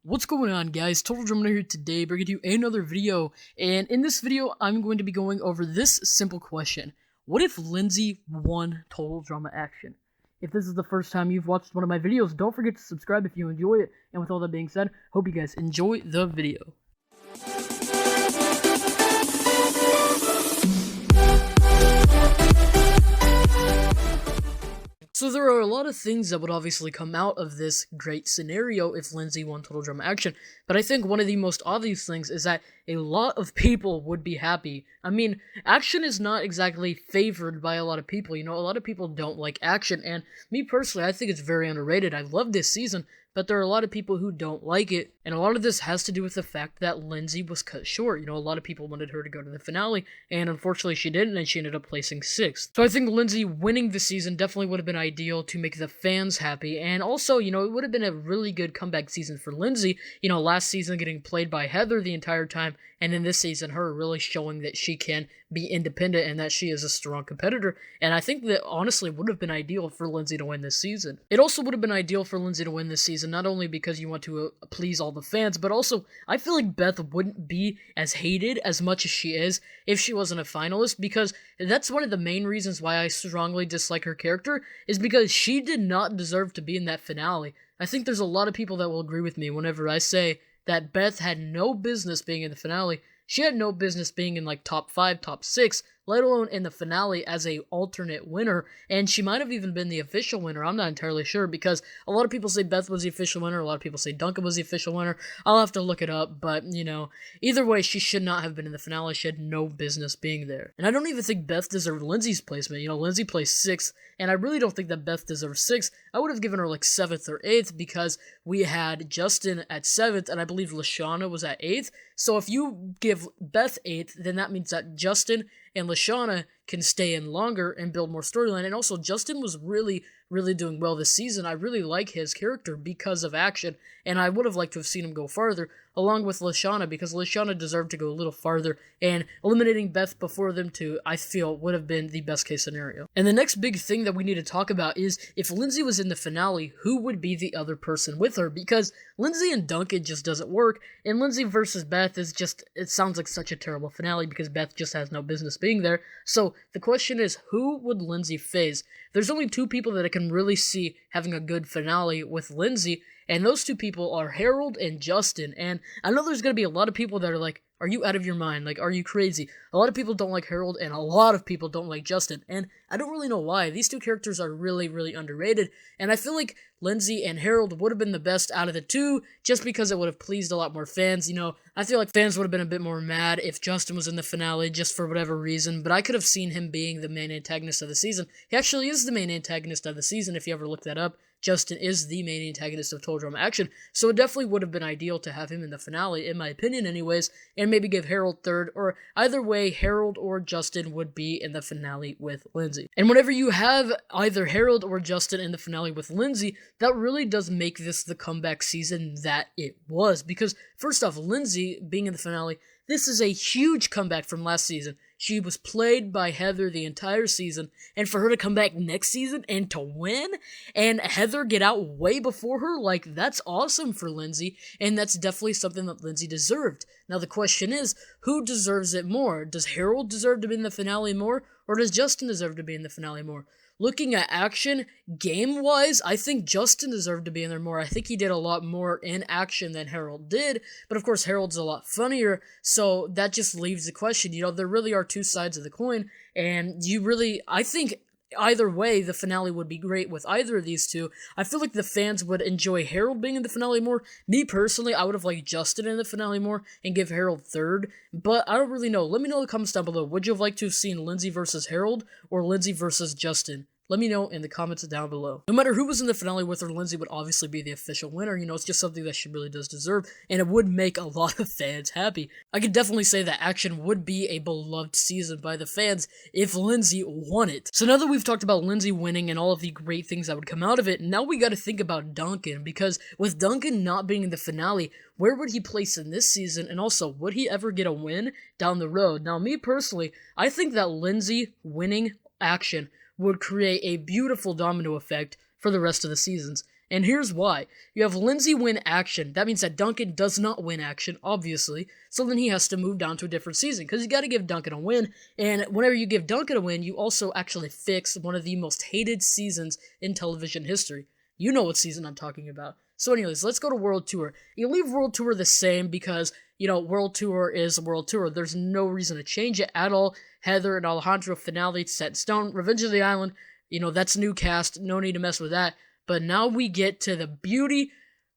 What's going on, guys? Total Domino here today, bringing you another video, and in this video, I'm going to be going over this simple question. What if Lindsay won Total Drama Action? If this is the first time you've watched one of my videos, don't forget to subscribe if you enjoy it, and with all that being said, hope you guys enjoy the video. So there are a lot of things that would obviously come out of this great scenario if Lindsay won Total Drama Action, but I think one of the most obvious things is that a lot of people would be happy. I mean, Action is not exactly favored by a lot of people, a lot of people don't like Action, and me personally, I think it's very underrated. I love this season, but there are a lot of people who don't like it, and a lot of this has to do with the fact that Lindsay was cut short. A lot of people wanted her to go to the finale, and unfortunately she didn't, and she ended up placing 6th. So I think Lindsay winning the season definitely would have been ideal to make the fans happy, and also, it would have been a really good comeback season for Lindsay. Last season getting played by Heather the entire time, and in this season, her really showing that she can be independent and that she is a strong competitor. And I think that honestly would have been ideal for Lindsay to win this season. It also would have been ideal for Lindsay to win this season, not only because you want to please all the fans, but also I feel like Beth wouldn't be as hated as much as she is if she wasn't a finalist, because that's one of the main reasons why I strongly dislike her character, is because she did not deserve to be in that finale. I think there's a lot of people that will agree with me whenever I say that Beth had no business being in the finale. She had no business being in like top 5, top 6, let alone in the finale as a alternate winner, and she might have even been the official winner. I'm not entirely sure, because a lot of people say Beth was the official winner, a lot of people say Duncan was the official winner. I'll have to look it up, but, either way, she should not have been in the finale. She had no business being there. And I don't even think Beth deserved Lindsay's placement. Lindsay placed 6th, and I really don't think that Beth deserves 6th. I would have given her like 7th or 8th, because we had Justin at 7th, and I believe LaShawna was at 8th. So if you give Beth 8th, then that means that Justin and LaShawna can stay in longer and build more storyline. And also, Justin was really doing well this season. I really like his character because of Action, and I would have liked to have seen him go farther, along with LaShawna, because LaShawna deserved to go a little farther, and eliminating Beth before them two, I feel, would have been the best case scenario. And the next big thing that we need to talk about is, if Lindsay was in the finale, who would be the other person with her? Because Lindsay and Duncan just doesn't work, and Lindsay versus Beth is just, it sounds like such a terrible finale, because Beth just has no business being there. So the question is, who would Lindsay face? There's only 2 people that I can really see having a good finale with Lindsay, and those 2 people are Harold and Justin. And I know there's going to be a lot of people that are like, are you out of your mind? Like, are you crazy? A lot of people don't like Harold, and a lot of people don't like Justin, and I don't really know why. These 2 characters are really underrated, and I feel like Lindsay and Harold would have been the best out of the 2, just because it would have pleased a lot more fans. I feel like fans would have been a bit more mad if Justin was in the finale, just for whatever reason, but I could have seen him being the main antagonist of the season. He actually is the main antagonist of the season, if you ever look that up. Justin is the main antagonist of Total Drama Action, so it definitely would have been ideal to have him in the finale, in my opinion anyways, and maybe give Harold 3rd, or either way, Harold or Justin would be in the finale with Lindsay. And whenever you have either Harold or Justin in the finale with Lindsay, that really does make this the comeback season that it was, because first off, Lindsay being in the finale, this is a huge comeback from last season. She was played by Heather the entire season, and for her to come back next season and to win, and Heather get out way before her, like, that's awesome for Lindsay, and that's definitely something that Lindsay deserved. Now the question is, who deserves it more? Does Harold deserve to be in the finale more, or does Justin deserve to be in the finale more? Looking at Action, game-wise, I think Justin deserved to be in there more. I think he did a lot more in Action than Harold did, but of course Harold's a lot funnier, so that just leaves the question. There really are 2 sides of the coin, and I think either way, the finale would be great with either of these 2. I feel like the fans would enjoy Harold being in the finale more. Me personally, I would have liked Justin in the finale more and give Harold 3rd, but I don't really know. Let me know in the comments down below. Would you have liked to have seen Lindsay versus Harold or Lindsay versus Justin? Let me know in the comments down below. No matter who was in the finale with her, Lindsay would obviously be the official winner. It's just something that she really does deserve, and it would make a lot of fans happy. I could definitely say that Action would be a beloved season by the fans if Lindsay won it. So now that we've talked about Lindsay winning and all of the great things that would come out of it, now we gotta think about Duncan, because with Duncan not being in the finale, where would he place in this season, and also, would he ever get a win down the road? Now, me personally, I think that Lindsay winning Action would create a beautiful domino effect for the rest of the seasons. And here's why. You have Lindsay win action. That means that Duncan does not win action, obviously. So then he has to move down to a different season, because you got to give Duncan a win. And whenever you give Duncan a win, you also actually fix one of the most hated seasons in television history. You know what season I'm talking about. So anyways, let's go to World Tour. You leave World Tour the same because, World Tour is World Tour. There's no reason to change it at all. Heather and Alejandro finale set in stone. Revenge of the Island, that's new cast. No need to mess with that. But now we get to the beauty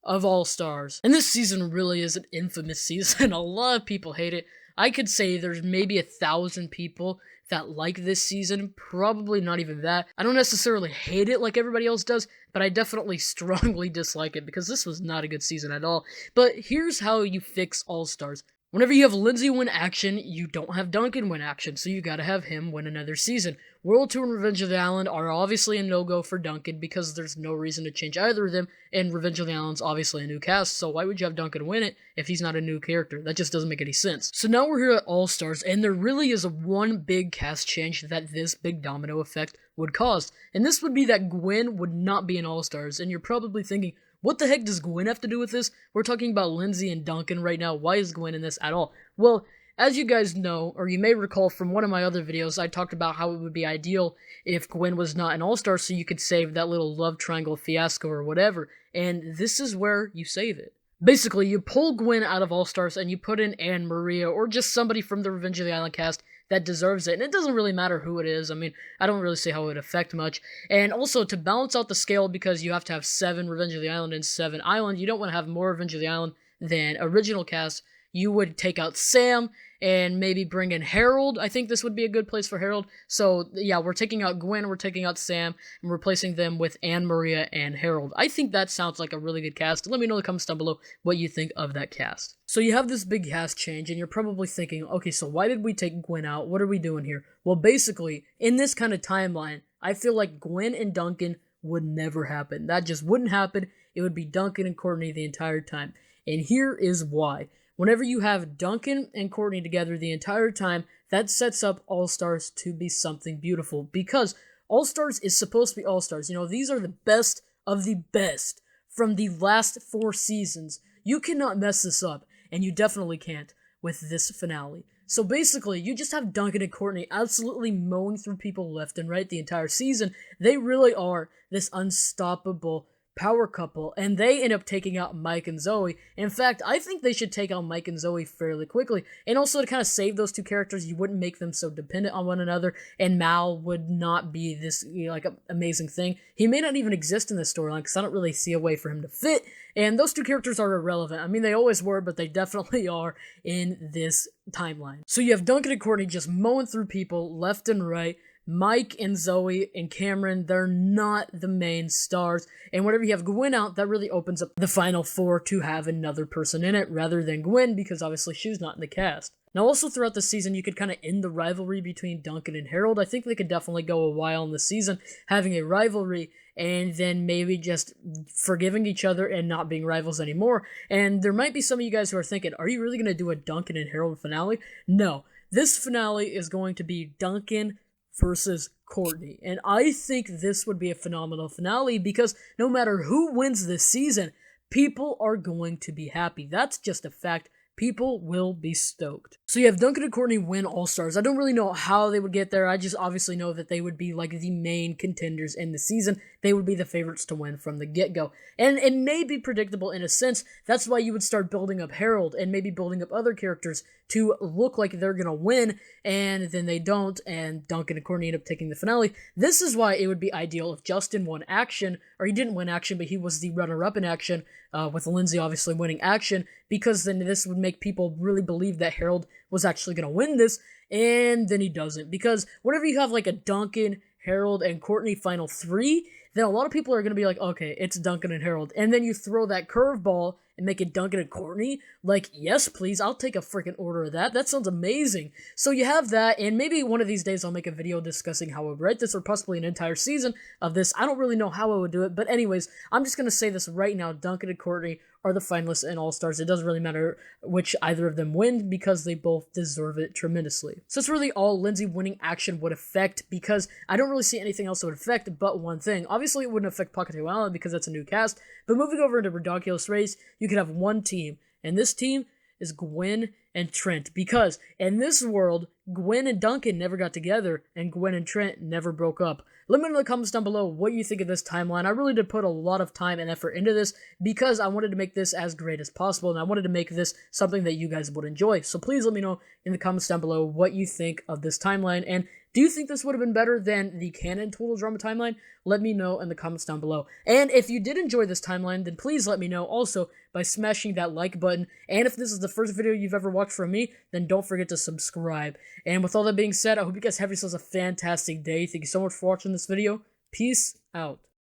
of All-Stars. And this season really is an infamous season. A lot of people hate it. I could say there's maybe 1,000 people that like this season. Probably not even that. I don't necessarily hate it like everybody else does, but I definitely strongly dislike it because this was not a good season at all. But here's how you fix All-Stars. Whenever you have Lindsay win action, you don't have Duncan win action, so you gotta have him win another season. World Tour and Revenge of the Island are obviously a no-go for Duncan because there's no reason to change either of them, and Revenge of the Island's obviously a new cast, so why would you have Duncan win it if he's not a new character? That just doesn't make any sense. So now we're here at All-Stars, and there really is one big cast change that this big domino effect would cause, and this would be that Gwen would not be in All-Stars, and you're probably thinking, what the heck does Gwen have to do with this? We're talking about Lindsay and Duncan right now. Why is Gwen in this at all? Well, as you guys know, or you may recall from one of my other videos, I talked about how it would be ideal if Gwen was not an All-Star so you could save that little love triangle fiasco or whatever. And this is where you save it. Basically, you pull Gwen out of All-Stars and you put in Anne Maria or just somebody from the Revenge of the Island cast that deserves it. And it doesn't really matter who it is. I mean, I don't really see how it would affect much. And also, to balance out the scale, because you have to have 7 Revenge of the Island and 7 Island, you don't want to have more Revenge of the Island than original cast. You would take out Sam and maybe bring in Harold. I think this would be a good place for Harold. So, yeah, we're taking out Gwen, we're taking out Sam, and replacing them with Anne Maria and Harold. I think that sounds like a really good cast. Let me know in the comments down below what you think of that cast. So you have this big cast change, and you're probably thinking, okay, so why did we take Gwen out? What are we doing here? Well, basically, in this kind of timeline, I feel like Gwen and Duncan would never happen. That just wouldn't happen. It would be Duncan and Courtney the entire time. And here is why. Whenever you have Duncan and Courtney together the entire time, that sets up All-Stars to be something beautiful. Because All-Stars is supposed to be All-Stars. These are the best of the best from the last 4 seasons. You cannot mess this up, and you definitely can't with this finale. So basically, you just have Duncan and Courtney absolutely mowing through people left and right the entire season. They really are this unstoppable power couple, and they end up taking out Mike and Zoe. In fact, I think they should take out Mike and Zoe fairly quickly, and also to kind of save those two characters, you wouldn't make them so dependent on one another, and Mal would not be this, amazing thing. He may not even exist in this storyline, because I don't really see a way for him to fit, and those two characters are irrelevant. I mean, they always were, but they definitely are in this timeline. So you have Duncan and Courtney just mowing through people left and right. Mike and Zoe and Cameron, they're not the main stars. And whenever you have Gwen out, that really opens up the final 4 to have another person in it rather than Gwen, because obviously she's not in the cast. Now, also throughout the season, you could kind of end the rivalry between Duncan and Harold. I think they could definitely go a while in the season having a rivalry and then maybe just forgiving each other and not being rivals anymore. And there might be some of you guys who are thinking, are you really going to do a Duncan and Harold finale? No. This finale is going to be Duncan versus Courtney. And I think this would be a phenomenal finale because no matter who wins this season, people are going to be happy. That's just a fact. People will be stoked. So you have Duncan and Courtney win All-Stars. I don't really know how they would get there. I just obviously know that they would be like the main contenders in the season. They would be the favorites to win from the get-go. And it may be predictable in a sense. That's why you would start building up Harold and maybe building up other characters to look like they're going to win, and then they don't, and Duncan and Courtney end up taking the finale. This is why it would be ideal if Justin won action, or he didn't win action, but he was the runner-up in action, with Lindsay obviously winning action, because then this would make people really believe that Harold was actually going to win this, and then he doesn't. Because whenever you have like a Duncan, Harold, and Courtney final 3, then a lot of people are going to be like, okay, it's Duncan and Harold. And then you throw that curveball and make it Duncan and Courtney. Like, yes, please, I'll take a freaking order of that. That sounds amazing. So you have that, and maybe one of these days I'll make a video discussing how I would write this, or possibly an entire season of this. I don't really know how I would do it, but anyways, I'm just going to say this right now. Duncan and Courtney are the finalists and All-Stars. It doesn't really matter which either of them win because they both deserve it tremendously. So that's really all Lindsay winning action would affect, because I don't really see anything else that would affect but one thing. Obviously, it wouldn't affect Pahkitew Island because that's a new cast, but moving over into Ridonculous Race, you could have one team, and this team is Gwen and Trent, because in this world, Gwen and Duncan never got together, and Gwen and Trent never broke up. Let me know in the comments down below what you think of this timeline. I really did put a lot of time and effort into this because I wanted to make this as great as possible, and I wanted to make this something that you guys would enjoy. So please let me know in the comments down below what you think of this timeline, and do you think this would have been better than the canon Total Drama timeline? Let me know in the comments down below. And if you did enjoy this timeline, then please let me know also by smashing that like button. And if this is the first video you've ever watched from me, then don't forget to subscribe. And with all that being said, I hope you guys have yourselves a fantastic day. Thank you so much for watching this video. Peace out.